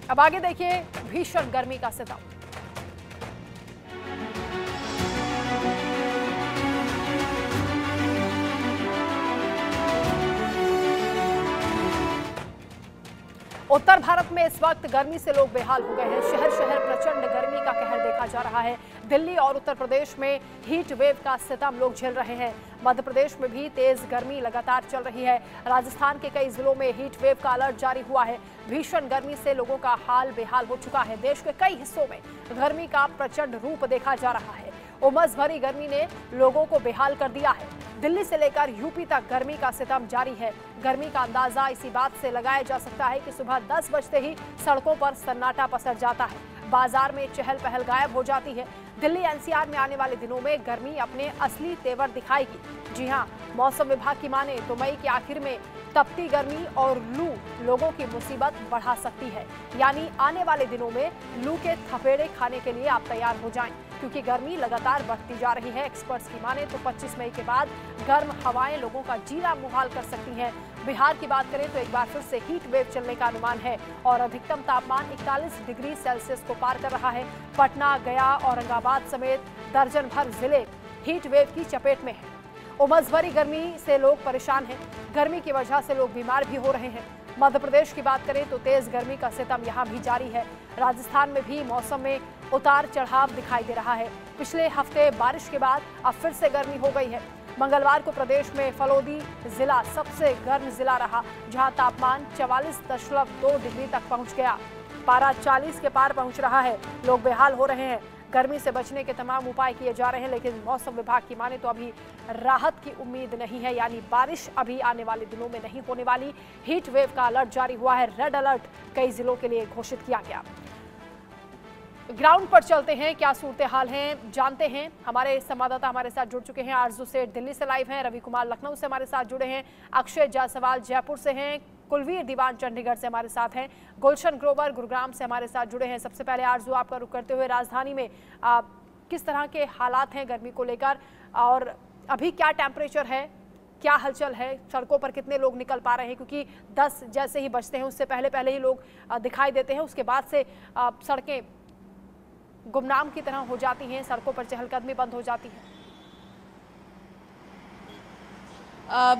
अब आगे देखिए भीषण गर्मी का सितम। उत्तर भारत में इस वक्त गर्मी से लोग बेहाल हो गए हैं। शहर शहर प्रचंड गर्मी का कहर देखा जा रहा है। दिल्ली और उत्तर प्रदेश में हीट वेव का सितम लोग झेल रहे हैं। मध्य प्रदेश में भी तेज गर्मी लगातार चल रही है। राजस्थान के कई जिलों में हीट वेव का अलर्ट जारी हुआ है। भीषण गर्मी से लोगों का हाल बेहाल हो चुका है। देश के कई हिस्सों में गर्मी का प्रचंड रूप देखा जा रहा है। उमस भरी गर्मी ने लोगों को बेहाल कर दिया है। दिल्ली से लेकर यूपी तक गर्मी का सितम जारी है। गर्मी का अंदाजा इसी बात से लगाया जा सकता है कि सुबह 10 बजते ही सड़कों पर सन्नाटा पसर जाता है। बाजार में चहल पहल गायब हो जाती है। दिल्ली एनसीआर में आने वाले दिनों में गर्मी अपने असली तेवर दिखाएगी। जी हां, मौसम विभाग की माने तो मई के आखिर में तपती गर्मी और लू लोगों की मुसीबत बढ़ा सकती है। यानी आने वाले दिनों में लू के थपेड़े खाने के लिए आप तैयार हो जाएं, क्योंकि गर्मी लगातार बढ़ती जा रही है। एक्सपर्ट्स की माने तो 25 मई के बाद गर्म हवाएं लोगों का जीना मुहाल कर सकती हैं। बिहार की बात करें तो एक बार फिर से हीट वेव चलने का अनुमान है और अधिकतम तापमान 41 डिग्री सेल्सियस को पार कर रहा है। पटना, गया, औरंगाबाद समेत दर्जन भर जिले हीट वेव की चपेट में हैं। उमस भरी गर्मी से लोग परेशान हैं। गर्मी की वजह से लोग बीमार भी हो रहे हैं। मध्य प्रदेश की बात करें तो तेज गर्मी का सितम यहां भी जारी है। राजस्थान में भी मौसम में उतार चढ़ाव दिखाई दे रहा है। पिछले हफ्ते बारिश के बाद अब फिर से गर्मी हो गई है। मंगलवार को प्रदेश में फलोदी जिला सबसे गर्म जिला रहा, जहां तापमान 44.2 डिग्री तक पहुंच गया। पारा 40 के पार पहुंच रहा है। लोग बेहाल हो रहे हैं। गर्मी से बचने के तमाम उपाय किए जा रहे हैं, लेकिन मौसम विभाग की माने तो अभी राहत की उम्मीद नहीं है। यानी बारिश अभी आने वाले दिनों में नहीं होने वाली। हीट वेव का अलर्ट जारी हुआ है। रेड अलर्ट कई जिलों के लिए घोषित किया गया। ग्राउंड पर चलते हैं, क्या सूरत हाल है जानते हैं। हमारे संवाददाता हमारे साथ जुड़ चुके हैं। आरजू सेठ दिल्ली से लाइव हैं, रवि कुमार लखनऊ से हमारे साथ जुड़े हैं, अक्षय जायसवाल जयपुर से हैं, कुलवीर दीवान चंडीगढ़ से हमारे साथ हैं, गुलशन ग्रोवर गुरुग्राम से हमारे साथ जुड़े हैं। सबसे पहले आरजू आपका रुख करते हुए, राजधानी में किस तरह के हालात हैं गर्मी को लेकर और अभी क्या टेम्परेचर है, क्या हलचल है, सड़कों पर कितने लोग निकल पा रहे हैं? क्योंकि 10 जैसे ही बजते हैं उससे पहले ही लोग दिखाई देते हैं, उसके बाद से सड़कें गुमनाम की तरह हो जाती हैं, सड़कों पर चहलकदमी बंद हो जाती है।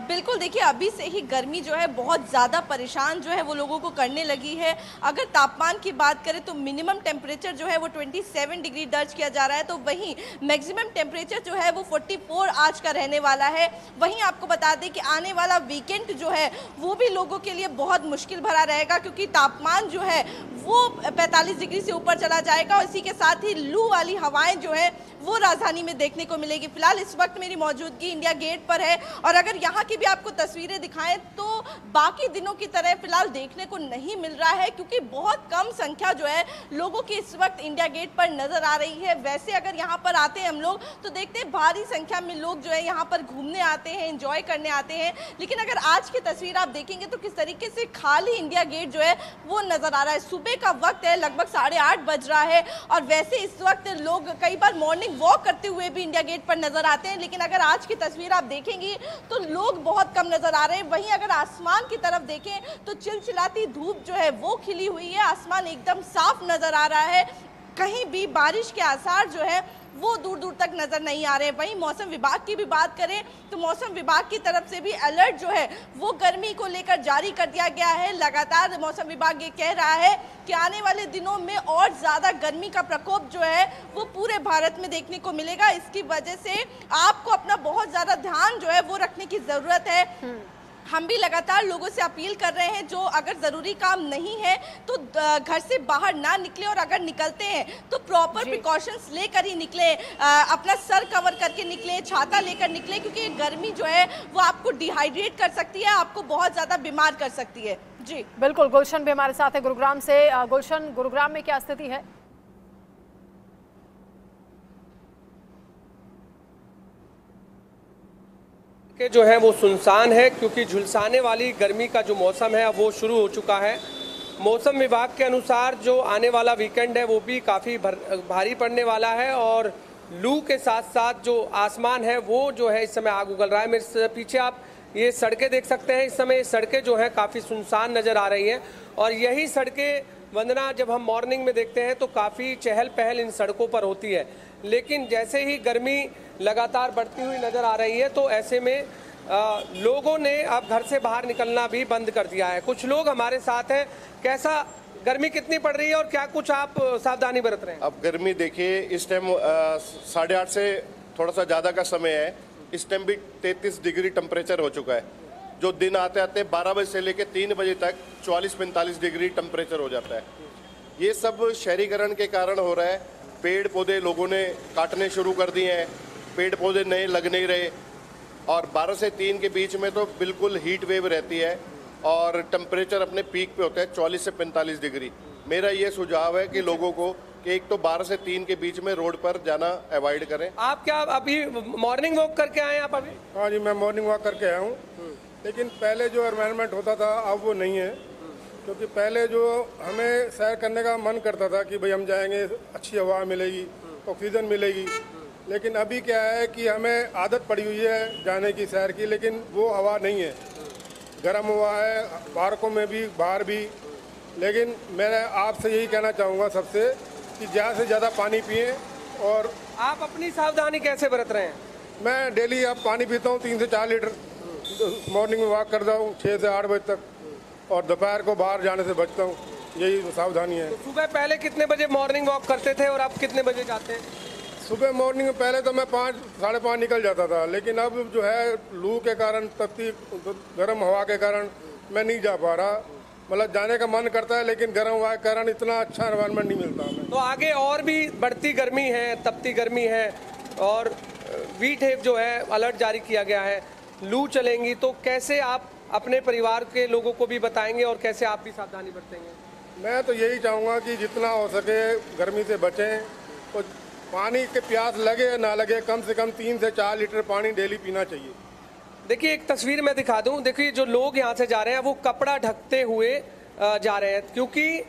बिल्कुल, देखिए अभी से ही गर्मी जो है बहुत ज़्यादा परेशान जो है वो लोगों को करने लगी है। अगर तापमान की बात करें तो मिनिमम टेम्परेचर जो है वो 27 डिग्री दर्ज किया जा रहा है, तो वहीं मैक्सिमम टेम्परेचर जो है वो 44 आज का रहने वाला है। वहीं आपको बता दें कि आने वाला वीकेंड जो है वो भी लोगों के लिए बहुत मुश्किल भरा रहेगा, क्योंकि तापमान जो है वो 45 डिग्री से ऊपर चला जाएगा और इसी के साथ ही लू वाली हवाएं जो है वो राजधानी में देखने को मिलेगी। फिलहाल इस वक्त मेरी मौजूदगी इंडिया गेट पर है और अगर यहाँ की भी आपको तस्वीरें दिखाएं तो बाकी दिनों की तरह फिलहाल देखने को नहीं मिल रहा है, क्योंकि बहुत कम संख्या जो है लोगों की इस वक्त इंडिया गेट पर नजर आ रही है। वैसे अगर यहाँ पर आते हैं हम लोग तो देखते हैं भारी संख्या में लोग जो है यहाँ पर घूमने आते हैं, एंजॉय करने आते हैं, लेकिन अगर आज की तस्वीर आप देखेंगे तो किस तरीके से खाली इंडिया गेट जो है वो नजर आ रहा है। सुबह का वक्त है, लगभग 8:30 बज रहा है और वैसे इस वक्त लोग कई बार मॉर्निंग वॉक करते हुए भी इंडिया गेट पर नजर आते हैं, लेकिन अगर आज की तस्वीर आप देखेंगी तो लोग बहुत कम नजर आ रहे हैं। वहीं अगर आसमान की तरफ देखें तो चिलचिलाती धूप जो है वो खिली हुई है, आसमान एकदम साफ नजर आ रहा है, कहीं भी बारिश के आसार जो है वो दूर दूर तक नजर नहीं आ रहे हैं। वहीं मौसम विभाग की भी बात करें तो मौसम विभाग की तरफ से भी अलर्ट जो है वो गर्मी को लेकर जारी कर दिया गया है। लगातार मौसम विभाग ये कह रहा है कि आने वाले दिनों में और ज़्यादा गर्मी का प्रकोप जो है वो पूरे भारत में देखने को मिलेगा। इसकी वजह से आपको अपना बहुत ज़्यादा ध्यान जो है वो रखने की ज़रूरत है। हम भी लगातार लोगों से अपील कर रहे हैं जो अगर ज़रूरी काम नहीं है तो घर से बाहर ना निकले और अगर निकलते हैं तो प्रॉपर प्रिकॉशंस लेकर ही निकले, अपना सर कवर करके निकले, छाता लेकर निकले, क्योंकि गर्मी जो है वो आपको डिहाइड्रेट कर सकती है, आपको बहुत ज़्यादा बीमार कर सकती है। जी बिल्कुल, गुलशन भी हमारे साथ है गुरुग्राम से। गुलशन, गुरुग्राम में क्या स्थिति है? के जो है वो सुनसान है, क्योंकि झुलसाने वाली गर्मी का जो मौसम है वो शुरू हो चुका है। मौसम विभाग के अनुसार जो आने वाला वीकेंड है वो भी काफ़ी भारी पड़ने वाला है और लू के साथ साथ जो आसमान है वो जो है इस समय आग उगल रहा है। मेरे पीछे आप ये सड़कें देख सकते हैं। इस समय सड़कें जो हैं काफ़ी सुनसान नज़र आ रही हैं और यही सड़कें वंदना, जब हम मॉर्निंग में देखते हैं तो काफ़ी चहल पहल इन सड़कों पर होती है, लेकिन जैसे ही गर्मी लगातार बढ़ती हुई नज़र आ रही है तो ऐसे में लोगों ने अब घर से बाहर निकलना भी बंद कर दिया है। कुछ लोग हमारे साथ हैं। कैसा गर्मी कितनी पड़ रही है और क्या कुछ आप सावधानी बरत रहे हैं? अब गर्मी देखिए, इस टाइम 8:30 से थोड़ा सा ज़्यादा का समय है। इस टाइम भी 33 डिग्री टेम्परेचर हो चुका है, जो दिन आते आते 12 बजे से लेकर 3 बजे तक 44-45 डिग्री टेम्परेचर हो जाता है। ये सब शहरीकरण के कारण हो रहा है। पेड़ पौधे लोगों ने काटने शुरू कर दिए हैं, पेड़ पौधे नए लग नहीं रहे, और 12 से 3 के बीच में तो बिल्कुल हीट वेव रहती है और टेम्परेचर अपने पीक पे होता है 44 से 45 डिग्री। मेरा ये सुझाव है कि लोगों को कि एक तो 12 से 3 के बीच में रोड पर जाना अवॉइड करें। आप क्या अभी मॉर्निंग वॉक करके आए हैं आप अभी? हाँ जी, मैं मॉर्निंग वॉक करके आया हूँ। लेकिन पहले जो एनवायरनमेंट होता था अब वो नहीं है, क्योंकि पहले जो हमें सैर करने का मन करता था कि भाई हम जाएंगे, अच्छी हवा मिलेगी, ऑक्सीजन मिलेगी। लेकिन अभी क्या है कि हमें आदत पड़ी हुई है जाने की, सैर की, लेकिन वो हवा नहीं है। गर्म हुआ है पार्कों में भी, बाहर भी। लेकिन मैं आपसे यही कहना चाहूँगा सबसे कि ज़्यादा से ज़्यादा पानी पिएं। और आप अपनी सावधानी कैसे बरत रहे हैं? मैं डेली अब पानी पीता हूँ 3 से 4 लीटर। मॉर्निंग में वॉक करता हूँ 6 से 8 बजे तक, और दोपहर को बाहर जाने से बचता हूँ। यही सावधानी है। तो सुबह पहले कितने बजे मॉर्निंग वॉक करते थे और अब कितने बजे जाते हैं? सुबह मॉर्निंग में पहले तो मैं 5 साढ़े 5 निकल जाता था, लेकिन अब जो है लू के कारण, तपती गर्म हवा के कारण मैं नहीं जा पा रहा। मतलब जाने का मन करता है, लेकिन गर्म हवा के कारण इतना अच्छा एनवायरनमेंट नहीं मिलता हमें। तो आगे और भी बढ़ती गर्मी है, तपती गर्मी है, और वीट वेव जो है अलर्ट जारी किया गया है, लू चलेंगी, तो कैसे आप अपने परिवार के लोगों को भी बताएंगे और कैसे आप भी सावधानी बरतेंगे? मैं तो यही चाहूँगा कि जितना हो सके गर्मी से बचें। तो पानी के प्यास लगे या ना लगे, कम से कम 3 से 4 लीटर पानी डेली पीना चाहिए। देखिए, एक तस्वीर मैं दिखा दूं। देखिए, जो लोग यहाँ से जा रहे हैं वो कपड़ा ढकते हुए जा रहे हैं, क्योंकि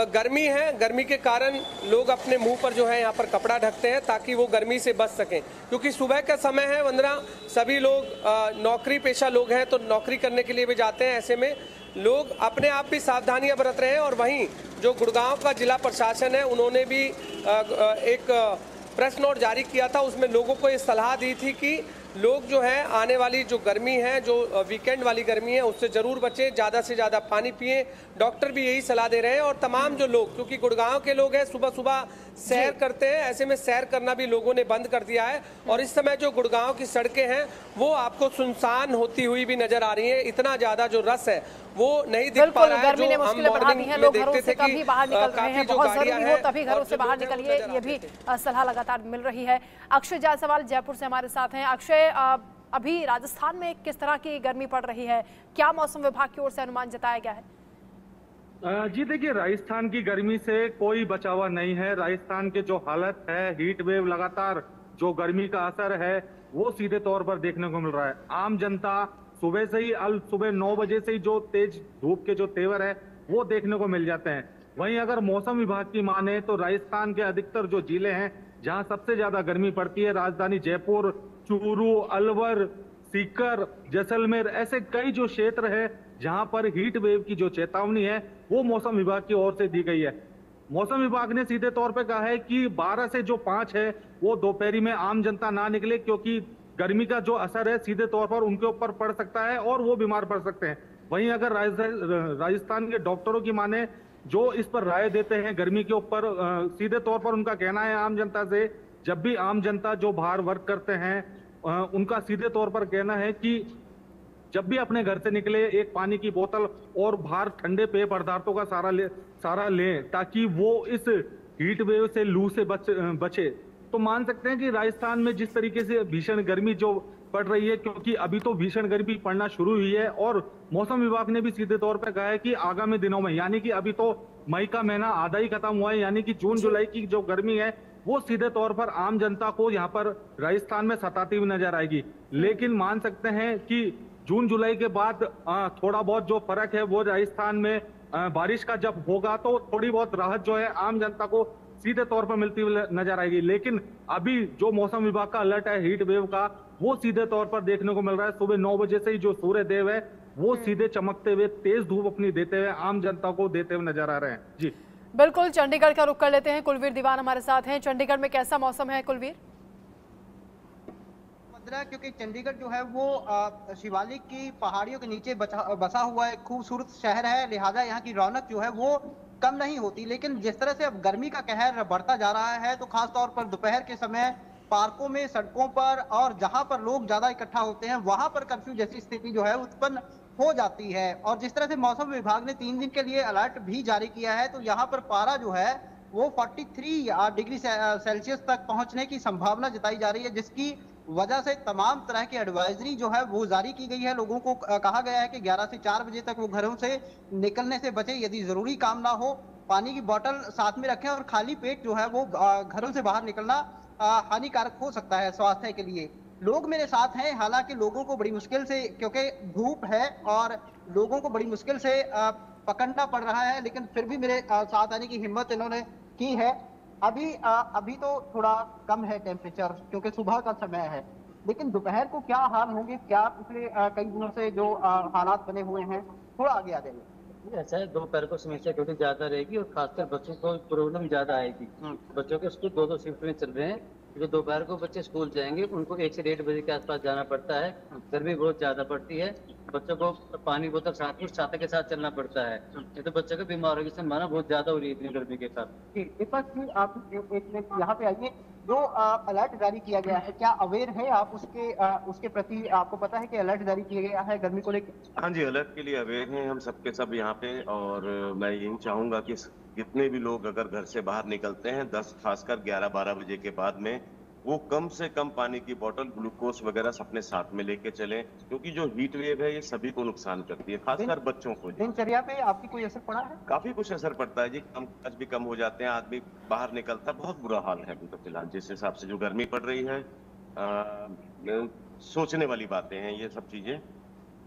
गर्मी है। गर्मी के कारण लोग अपने मुंह पर जो है यहाँ पर कपड़ा ढकते हैं ताकि वो गर्मी से बच सकें, क्योंकि सुबह का समय है वंदना, सभी लोग नौकरी पेशा लोग हैं तो नौकरी करने के लिए भी जाते हैं। ऐसे में लोग अपने आप भी सावधानियां बरत रहे हैं। और वहीं जो गुड़गांव का जिला प्रशासन है, उन्होंने भी एक प्रेस नोट जारी किया था, उसमें लोगों को ये सलाह दी थी कि लोग जो है आने वाली जो गर्मी है, जो वीकेंड वाली गर्मी है, उससे ज़रूर बचें, ज़्यादा से ज़्यादा पानी पिएं। डॉक्टर भी यही सलाह दे रहे हैं। और तमाम जो लोग, क्योंकि गुड़गांव के लोग हैं, सुबह सुबह सैर करते हैं, ऐसे में सैर करना भी लोगों ने बंद कर दिया है। और इस समय जो गुड़गांव की सड़कें हैं वो आपको सुनसान होती हुई भी नजर आ रही है। इतना ज़्यादा जो रस है वो नहीं दिख पा रहा है। गर्मी ने मुश्किलें बढ़ा दी हैं, लोग घरों से कभी बाहर निकल रहे हैं, बहुत जरूरी हो तभी घरों से बाहर निकलिए, ये भी सलाह लगातार मिल रही है। अक्षय जायसवाल जयपुर से हमारे साथ हैं। अक्षय, अभी राजस्थान में किस तरह की गर्मी पड़ रही है, क्या मौसम विभाग की ओर से अनुमान जताया गया है? जी देखिए, राजस्थान की गर्मी से कोई बचावा नहीं है। राजस्थान के जो हालत है, हीट वेव, लगातार जो गर्मी का असर है वो सीधे तौर पर देखने को मिल रहा है। आम जनता सुबह से ही, सुबह 9 बजे से ही जो तेज धूप के जो तेवर है वो देखने को मिल जाते हैं। वहीं अगर मौसम विभाग की माने तो राजस्थान के अधिकतर जो जिले हैं जहां सबसे ज्यादा गर्मी पड़ती है, राजधानी जयपुर, चूरू, अलवर, सीकर, जैसलमेर, ऐसे कई जो क्षेत्र है जहां पर हीट वेव की जो चेतावनी है वो मौसम विभाग की ओर से दी गई है। मौसम विभाग ने सीधे तौर पे कहा है कि 12 से जो 5 है वो दोपहरी में आम जनता ना निकले, क्योंकि गर्मी का जो असर है सीधे तौर पर उनके ऊपर पड़ सकता है और वो बीमार पड़ सकते हैं। वहीं अगर राजस्थान के डॉक्टरों की माने, जो इस पर राय देते हैं गर्मी के ऊपर, सीधे तौर पर उनका कहना है आम जनता से, जब भी आम जनता जो बाहर वर्क करते हैं उनका सीधे तौर पर कहना है कि जब भी अपने घर से निकले एक पानी की बोतल और बाहर ठंडे पेय पदार्थों का सारा लें ताकि वो इस हीट वेव से, लू से बचे। तो मान सकते हैं कि राजस्थान में जिस तरीके से भीषण गर्मी जो पड़ रही है, क्योंकि अभी तो भीषण गर्मी पड़ना शुरू हुई है, और मौसम विभाग ने भी सीधे तौर पर कहा है कि आगामी दिनों में, यानी कि अभी तो मई का महीना आधा ही खत्म हुआ है, यानी कि जून जुलाई की जो गर्मी है वो सीधे तौर पर आम जनता को यहाँ पर राजस्थान में सताती हुई नजर आएगी। लेकिन मान सकते हैं कि जून जुलाई के बाद थोड़ा बहुत जो फर्क है वो राजस्थान में बारिश का जब होगा तो थोड़ी बहुत राहत जो है आम जनता को सीधे तौर पर मिलती हुई नजर आएगी। लेकिन अभी जो मौसम विभाग का अलर्ट है हीट वेव का, वो सीधे तौर पर देखने को मिल रहा है। सुबह 9 बजे से ही जो सूर्य देव है वो सीधे चमकते हुए तेज धूप अपनी देते हुए आम जनता को देते हुए नजर आ रहे हैं। जी बिल्कुल, चंडीगढ़ का रुख कर लेते हैं। कुलवीर दीवान हमारे साथ हैं। चंडीगढ़ में कैसा मौसम है कुलवीर? क्योंकि चंडीगढ़ जो है वो शिवालिक की पहाड़ियों के नीचे बसा हुआ एक खूबसूरत शहर है, लिहाजा यहाँ की रौनक जो है वो कम नहीं होती। लेकिन जिस तरह से अब गर्मी का कहर बढ़ता जा रहा है, तो खास तौर पर दोपहर के समय पार्कों में, सड़कों पर और जहां पर लोग ज्यादा इकट्ठा होते हैं वहां पर कर्फ्यू जैसी स्थिति जो है उत्पन्न हो जाती है। और जिस तरह से मौसम विभाग ने 3 दिन के लिए अलर्ट भी जारी किया है, तो यहाँ पर पारा जो है वो 43 डिग्री सेल्सियस तक पहुंचने की संभावना जताई जा रही है, जिसकी वजह से तमाम तरह की एडवाइजरी जो है वो जारी की गई है। लोगों को कहा गया है कि 11 से 4 बजे तक वो घरों से निकलने से बचे, यदि जरूरी काम ना हो पानी की बोतल साथ में रखें और खाली पेट जो है वो घरों से बाहर निकलना हानिकारक हो सकता है स्वास्थ्य के लिए। लोग मेरे साथ हैं, हालांकि लोगों को बड़ी मुश्किल से, क्योंकि धूप है और लोगों को बड़ी मुश्किल से पकड़ना पड़ रहा है, लेकिन फिर भी मेरे साथ आने की हिम्मत इन्होंने की है। अभी तो थोड़ा कम है टेम्परेचर, क्योंकि सुबह का समय है, लेकिन दोपहर को क्या हाल होंगे, क्या पिछले कई दिनों से जो हालात बने हुए हैं, थोड़ा आगे आ जाइए। ऐसा है, दोपहर को समस्या थोड़ी ज्यादा रहेगी और खासकर बच्चों को प्रॉब्लम ज्यादा आएगी। बच्चों के स्कूल 2-2 शिफ्ट में चल रहे हैं, क्योंकि दोपहर को बच्चे स्कूल जाएंगे, उनको 1 से 1:30 बजे के आसपास जाना पड़ता है। गर्मी बहुत ज्यादा पड़ती है, बच्चों को पानी बोतल साथ में छाता के साथ चलना पड़ता है, नहीं तो बच्चों को बीमार होने की संभावना बहुत ज्यादा हो रही है इतनी गर्मी के साथ। इस वक्त आप एक मिनट यहाँ पे आइए, जो अलर्ट जारी किया गया है, क्या अवेयर है आप उसके प्रति? आपको पता है कि अलर्ट जारी किया गया है गर्मी को लेकर? हाँ जी, अलर्ट के लिए अवेयर हैं हम सबके सब यहाँ पे। और मैं यही चाहूंगा कि जितने भी लोग अगर घर से बाहर निकलते हैं 10 खासकर 11-12 बजे के बाद में, वो कम से कम पानी की बोतल, ग्लूकोज वगैरह अपने साथ में लेके चलें, क्योंकि जो हीट वेव है ये सभी को नुकसान करती है, खासकर बच्चों को। दिनचर्या पे आपकी कोई असर पड़ा है? काफी कुछ असर पड़ता है जी, काज भी कम हो जाते हैं, आदमी बाहर निकलता है, बहुत बुरा हाल है अभी तो फिलहाल। जिस हिसाब से जो गर्मी पड़ रही है, सोचने वाली बातें हैं ये सब चीजें।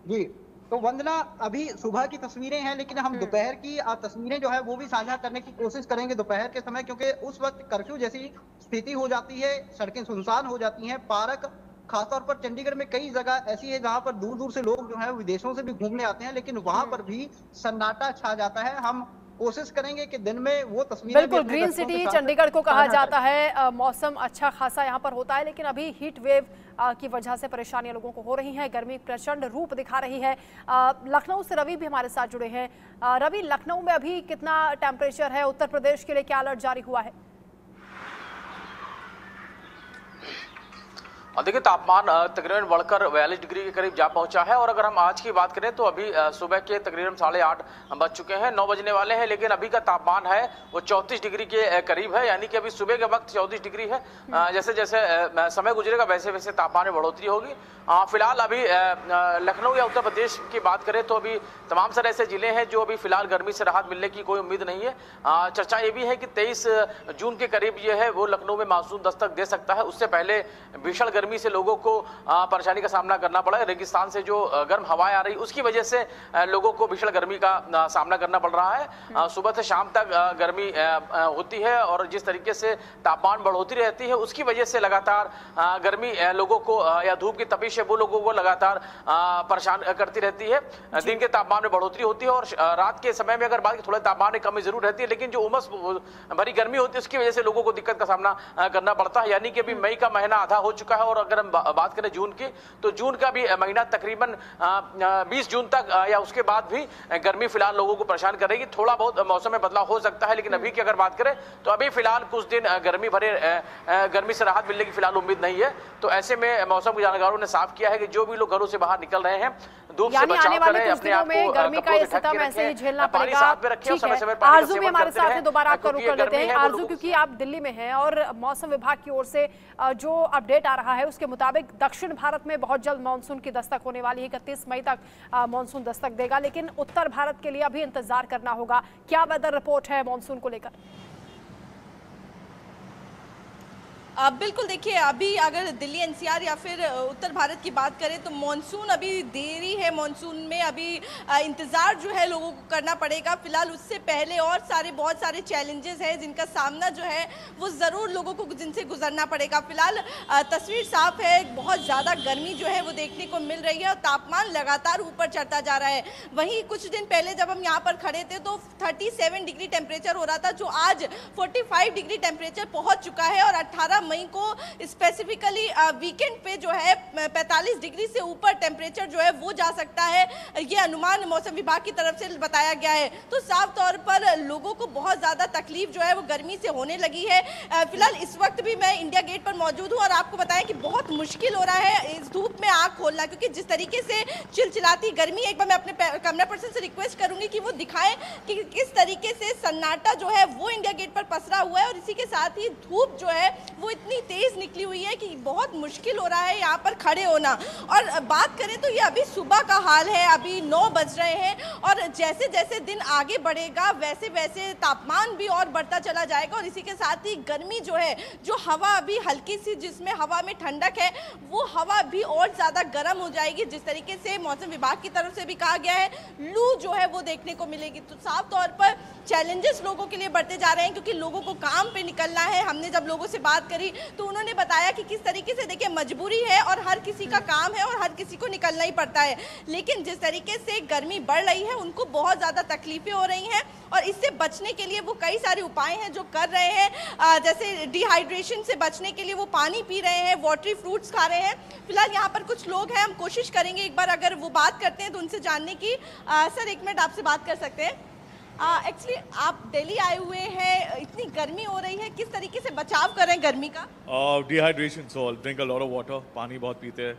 जी, तो वंदना, अभी सुबह की तस्वीरें हैं, लेकिन हम दोपहर की तस्वीरें जो है वो भी साझा करने की कोशिश करेंगे दोपहर के समय, क्योंकि उस वक्त कर्फ्यू जैसी स्थिति हो जाती है, सड़कें सुनसान हो जाती हैं। पार्क खासतौर पर चंडीगढ़ में कई जगह ऐसी है जहां पर दूर दूर से लोग जो है विदेशों से भी घूमने आते हैं, लेकिन वहां पर भी सन्नाटा छा जाता है। हम कोशिश करेंगे कि दिन में वो तस्वीरें, बिल्कुल, ग्रीन सिटी चंडीगढ़ को कहा जाता है। मौसम अच्छा खासा यहाँ पर होता है, लेकिन अभी हीट वेव की वजह से परेशानियां लोगों को हो रही हैं। गर्मी प्रचंड रूप दिखा रही है। लखनऊ से रवि भी हमारे साथ जुड़े हैं। रवि, लखनऊ में अभी कितना टेम्परेचर है? उत्तर प्रदेश के लिए क्या अलर्ट जारी हुआ है? देखिए, तापमान तकरीबन बढ़कर 42 डिग्री के करीब जा पहुंचा है। और अगर हम आज की बात करें तो अभी सुबह के तकरीबन 8:30 बज चुके हैं, 9 बजने वाले हैं, लेकिन अभी का तापमान है वो 34 डिग्री के करीब है, यानी कि अभी सुबह के वक्त 34 डिग्री है। जैसे जैसे समय गुजरेगा वैसे वैसे तापमान में बढ़ोतरी होगी। फिलहाल अभी लखनऊ या उत्तर प्रदेश की बात करें तो अभी तमाम सारे ऐसे जिले हैं जो अभी फिलहाल गर्मी से राहत मिलने की कोई उम्मीद नहीं है। चर्चा ये भी है कि 23 जून के करीब ये है वो लखनऊ में मानसून दस्तक दे सकता है। उससे पहले भीषण गर्मी से लोगों को परेशानी का सामना करना पड़ा है। रेगिस्तान से जो गर्म हवाएं आ रही उसकी वजह से लोगों को भीषण गर्मी का सामना करना पड़ रहा है। सुबह से शाम तक गर्मी होती है और जिस तरीके से तापमान बढ़ोतरी रहती है उसकी वजह से लगातार गर्मी लोगों को या धूप की तपिश है वो लोगों को लगातार परेशान करती रहती है। दिन के तापमान में बढ़ोतरी होती है और रात के समय में अगर बात की थोड़े तापमान में कमी जरूर रहती है, लेकिन जो उमस भरी गर्मी होती है उसकी वजह से लोगों को दिक्कत का सामना करना पड़ता है। यानी कि अभी मई का महीना आधा हो चुका है और अगर हम बात करें जून की तो जून का भी महीना तकरीबन 20 जून तक या उसके बाद भी गर्मी फिलहाल लोगों को परेशान करेगी। थोड़ा बहुत मौसम में बदलाव हो सकता है, लेकिन अभी की अगर बात करें तो अभी फिलहाल कुछ दिन गर्मी से राहत मिलने की फिलहाल उम्मीद नहीं है। तो ऐसे में मौसम के जानकारों ने साफ किया है कि जो भी लोग घरों से बाहर निकल रहे हैं धूप से बचाव करें, अपने आप को गर्मी का ये सितम ऐसे ही झेलना पड़ेगा। ठीक है, आरजू भी हमारे साथ है, दोबारा आपका रुख कर लेते हैं। आरजू, क्योंकि आप दिल्ली में हैं और मौसम विभाग की ओर से जो अपडेट आ रहा है उसके मुताबिक दक्षिण भारत में बहुत जल्द मानसून की दस्तक होने वाली है। 31 मई तक मानसून दस्तक देगा, लेकिन उत्तर भारत के लिए अभी इंतजार करना होगा। क्या वेदर रिपोर्ट है मानसून को लेकर? बिल्कुल, देखिए अभी अगर दिल्ली एनसीआर या फिर उत्तर भारत की बात करें तो मानसून अभी देरी है। मानसून में अभी इंतज़ार जो है लोगों को करना पड़ेगा। फिलहाल उससे पहले और बहुत सारे चैलेंजेस हैं जिनका सामना जो है वो ज़रूर लोगों को जिनसे गुजरना पड़ेगा। फिलहाल तस्वीर साफ है, बहुत ज़्यादा गर्मी जो है वो देखने को मिल रही है और तापमान लगातार ऊपर चढ़ता जा रहा है। वहीं कुछ दिन पहले जब हम यहाँ पर खड़े थे तो 37 डिग्री टेम्परेचर हो रहा था, जो आज 45 डिग्री टेम्परेचर पहुँच चुका है और 18 मई को स्पेसिफिकली वीकेंड पे जो है 45 डिग्री से ऊपर टेम्परेचर जो है वो जा सकता है, ये अनुमान मौसम विभाग की तरफ से बताया गया है। तो साफ तौर पर लोगों को बहुत ज़्यादा तकलीफ जो है वो गर्मी से होने लगी है। फिलहाल इस वक्त भी मैं इंडिया गेट पर मौजूद हूँ और आपको बताएं कि बहुत मुश्किल हो रहा है इस धूप में आँख खोलना, क्योंकि जिस तरीके से चिलचिलाती गर्मी, एक बार मैं अपने कैमरा पर्सन से रिक्वेस्ट करूंगी कि वो दिखाएं कि किस तरीके से सन्नाटा जो है वो इंडिया गेट पर पसरा हुआ है और इसी के साथ ही धूप जो है वो इतनी तेज निकली हुई है कि बहुत मुश्किल हो रहा है यहाँ पर खड़े होना। और बात करें तो ये अभी सुबह का हाल है, अभी 9 बज रहे हैं और जैसे जैसे दिन आगे बढ़ेगा वैसे वैसे तापमान भी और बढ़ता चला जाएगा और इसी के साथ ही गर्मी जो है, जो हवा अभी हल्की सी जिसमें हवा में ठंडक है, वो हवा भी और ज़्यादा गर्म हो जाएगी। जिस तरीके से मौसम विभाग की तरफ से भी कहा गया है, लू जो है वो देखने को मिलेगी। तो साफ तौर पर चैलेंजेस लोगों के लिए बढ़ते जा रहे हैं, क्योंकि लोगों को काम पे निकलना है। हमने जब लोगों से बात करी तो उन्होंने बताया कि किस तरीके से, देखिए मजबूरी है और हर किसी का काम है और हर किसी को निकलना ही पड़ता है, लेकिन जिस तरीके से गर्मी बढ़ रही है उनको बहुत ज़्यादा तकलीफें हो रही हैं और इससे बचने के लिए वो कई सारे उपाय हैं जो कर रहे हैं। जैसे डिहाइड्रेशन से बचने के लिए वो पानी पी रहे हैं, वाटरी फ्रूट्स खा रहे हैं। फिलहाल यहाँ पर कुछ लोग हैं, हम कोशिश करेंगे एक बार अगर वो बात करते हैं तो उनसे जानने की। सर एक मिनट आपसे बात कर सकते हैं? एक्चुअली आप दिल्ली आए हुए हैं, इतनी गर्मी हो रही है, किस तरीके से बचाव कर रहे हैं गर्मी का? Dehydration, so drink a lot of water, पानी बहुत पीते हैं,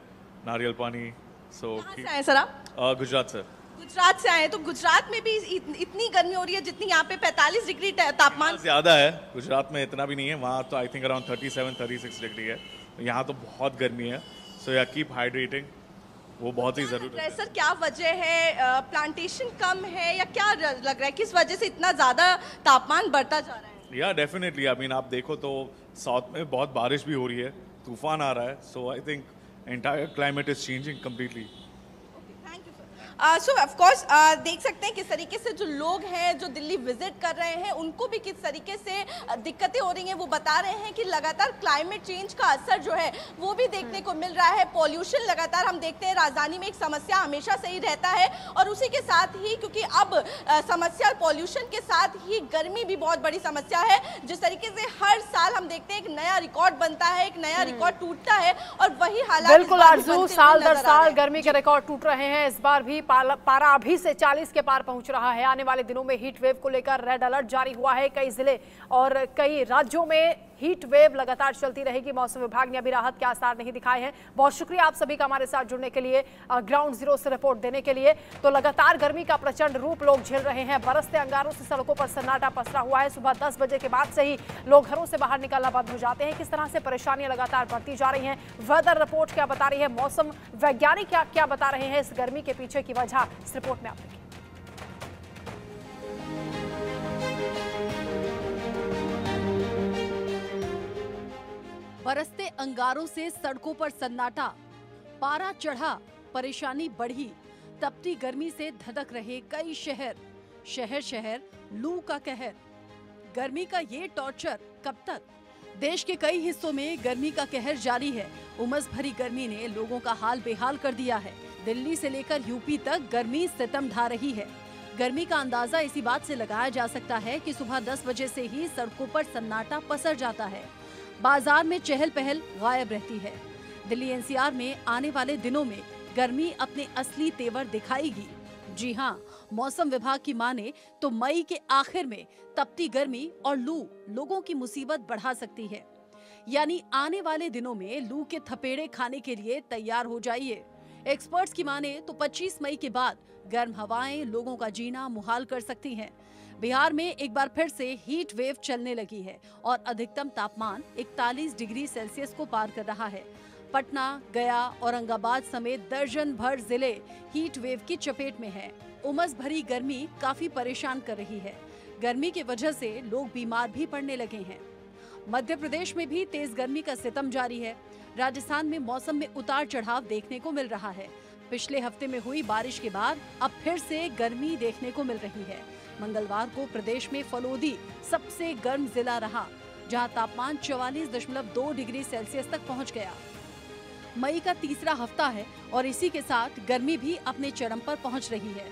नारियल पानी। सो कहाँ से आए सर आप? गुजरात से। गुजरात से आए, तो गुजरात में भी इतनी गर्मी हो रही है जितनी यहाँ पे 45 डिग्री तापमान? ज़्यादा है, गुजरात में इतना भी नहीं है, वहाँ तो आई थिंक अराउंड 37-36 डिग्री है, यहाँ तो बहुत गर्मी है। सो या कीप हाइड्रेटिंग, वो बहुत ही ज़रूरी है। सर क्या वजह है, प्लांटेशन कम है या क्या लग रहा है, किस वजह से इतना ज़्यादा तापमान बढ़ता जा रहा है? या डेफिनेटली, आई मीन आप देखो तो साउथ में बहुत बारिश भी हो रही है, तूफान आ रहा है, so I think entire climate is changing completely. So of course देख सकते हैं किस तरीके से जो लोग हैं जो दिल्ली विजिट कर रहे हैं उनको भी किस तरीके से दिक्कतें हो रही हैं। वो बता रहे हैं कि लगातार क्लाइमेट चेंज का असर जो है वो भी देखने को मिल रहा है। पॉल्यूशन लगातार हम देखते हैं राजधानी में एक समस्या हमेशा से ही रहता है और उसी के साथ ही क्योंकि अब समस्या पॉल्यूशन के साथ ही गर्मी भी बहुत बड़ी समस्या है। जिस तरीके से हर साल हम देखते हैं एक नया रिकॉर्ड बनता है, एक नया रिकॉर्ड टूटता है और वही हालात बिल्कुल आरजू, साल दर साल गर्मी के रिकॉर्ड टूट रहे हैं। इस बार भी पारा अभी से 40 के पार पहुंच रहा है। आने वाले दिनों में हीट वेव को लेकर रेड अलर्ट जारी हुआ है। कई जिले और कई राज्यों में हीट वेव लगातार चलती रहेगी। मौसम विभाग ने अभी राहत के आसार नहीं दिखाए हैं। बहुत शुक्रिया आप सभी का हमारे साथ जुड़ने के लिए, ग्राउंड जीरो से रिपोर्ट देने के लिए। तो लगातार गर्मी का प्रचंड रूप लोग झेल रहे हैं। बरसते अंगारों से सड़कों पर सन्नाटा पसरा हुआ है। सुबह 10 बजे के बाद से ही लोग घरों से बाहर निकलना बंद हो जाते हैं। किस तरह से परेशानियां लगातार बढ़ती जा रही हैं, वेदर रिपोर्ट क्या बता रही है, मौसम वैज्ञानिक क्या बता रहे हैं, इस गर्मी के पीछे की वजह इस रिपोर्ट में आप देखिए। बरसते अंगारों से सड़कों पर सन्नाटा, पारा चढ़ा, परेशानी बढ़ी। तपती गर्मी से धधक रहे कई शहर, शहर शहर लू का कहर। गर्मी का ये टॉर्चर कब तक? देश के कई हिस्सों में गर्मी का कहर जारी है। उमस भरी गर्मी ने लोगों का हाल बेहाल कर दिया है। दिल्ली से लेकर यूपी तक गर्मी सितम ढा रही है। गर्मी का अंदाजा इसी बात से लगाया जा सकता है कि सुबह 10 बजे से ही सड़कों पर सन्नाटा पसर जाता है। बाजार में चहल पहल गायब रहती है। दिल्ली एनसीआर में आने वाले दिनों में गर्मी अपने असली तेवर दिखाएगी। जी हाँ, मौसम विभाग की माने तो मई के आखिर में तपती गर्मी और लू लोगों की मुसीबत बढ़ा सकती है। यानी आने वाले दिनों में लू के थपेड़े खाने के लिए तैयार हो जाइए। एक्सपर्ट्स की माने तो 25 मई के बाद गर्म हवाएं लोगों का जीना मुहाल कर सकती हैं। बिहार में एक बार फिर से हीट वेव चलने लगी है और अधिकतम तापमान 41 डिग्री सेल्सियस को पार कर रहा है। पटना, गया, औरंगाबाद समेत दर्जन भर जिले हीट वेव की चपेट में हैं। उमस भरी गर्मी काफी परेशान कर रही है। गर्मी की वजह से लोग बीमार भी पड़ने लगे हैं। मध्य प्रदेश में भी तेज गर्मी का सितम जारी है। राजस्थान में मौसम में उतार चढ़ाव देखने को मिल रहा है। पिछले हफ्ते में हुई बारिश के बाद अब फिर से गर्मी देखने को मिल रही है। मंगलवार को प्रदेश में फलोदी सबसे गर्म जिला रहा, जहां तापमान 44.2 डिग्री सेल्सियस तक पहुंच गया। मई का तीसरा हफ्ता है और इसी के साथ गर्मी भी अपने चरम पर पहुंच रही है।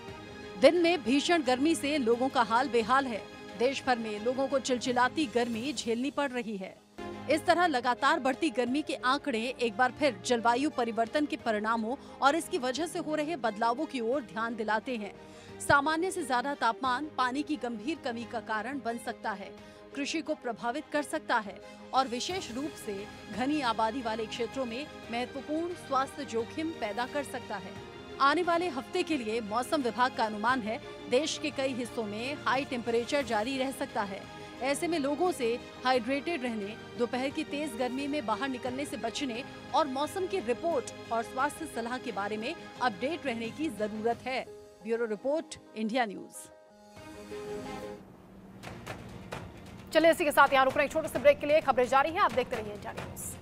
दिन में भीषण गर्मी से लोगों का हाल बेहाल है। देश भर में लोगों को चिलचिलाती गर्मी झेलनी पड़ रही है। इस तरह लगातार बढ़ती गर्मी के आंकड़े एक बार फिर जलवायु परिवर्तन के परिणामों और इसकी वजह से हो रहे बदलावों की ओर ध्यान दिलाते हैं। सामान्य से ज्यादा तापमान पानी की गंभीर कमी का कारण बन सकता है, कृषि को प्रभावित कर सकता है और विशेष रूप से घनी आबादी वाले क्षेत्रों में महत्वपूर्ण स्वास्थ्य जोखिम पैदा कर सकता है। आने वाले हफ्ते के लिए मौसम विभाग का अनुमान है, देश के कई हिस्सों में हाई टेम्परेचर जारी रह सकता है। ऐसे में लोगों से हाइड्रेटेड रहने, दोपहर की तेज गर्मी में बाहर निकलने से बचने और मौसम की रिपोर्ट और स्वास्थ्य सलाह के बारे में अपडेट रहने की जरूरत है। Bureau report, India news. चलिए इसी के साथ यहाँ रुक रहे एक छोटे से ब्रेक के लिए। खबरें जारी हैं, आप देखते रहिए इंडिया न्यूज।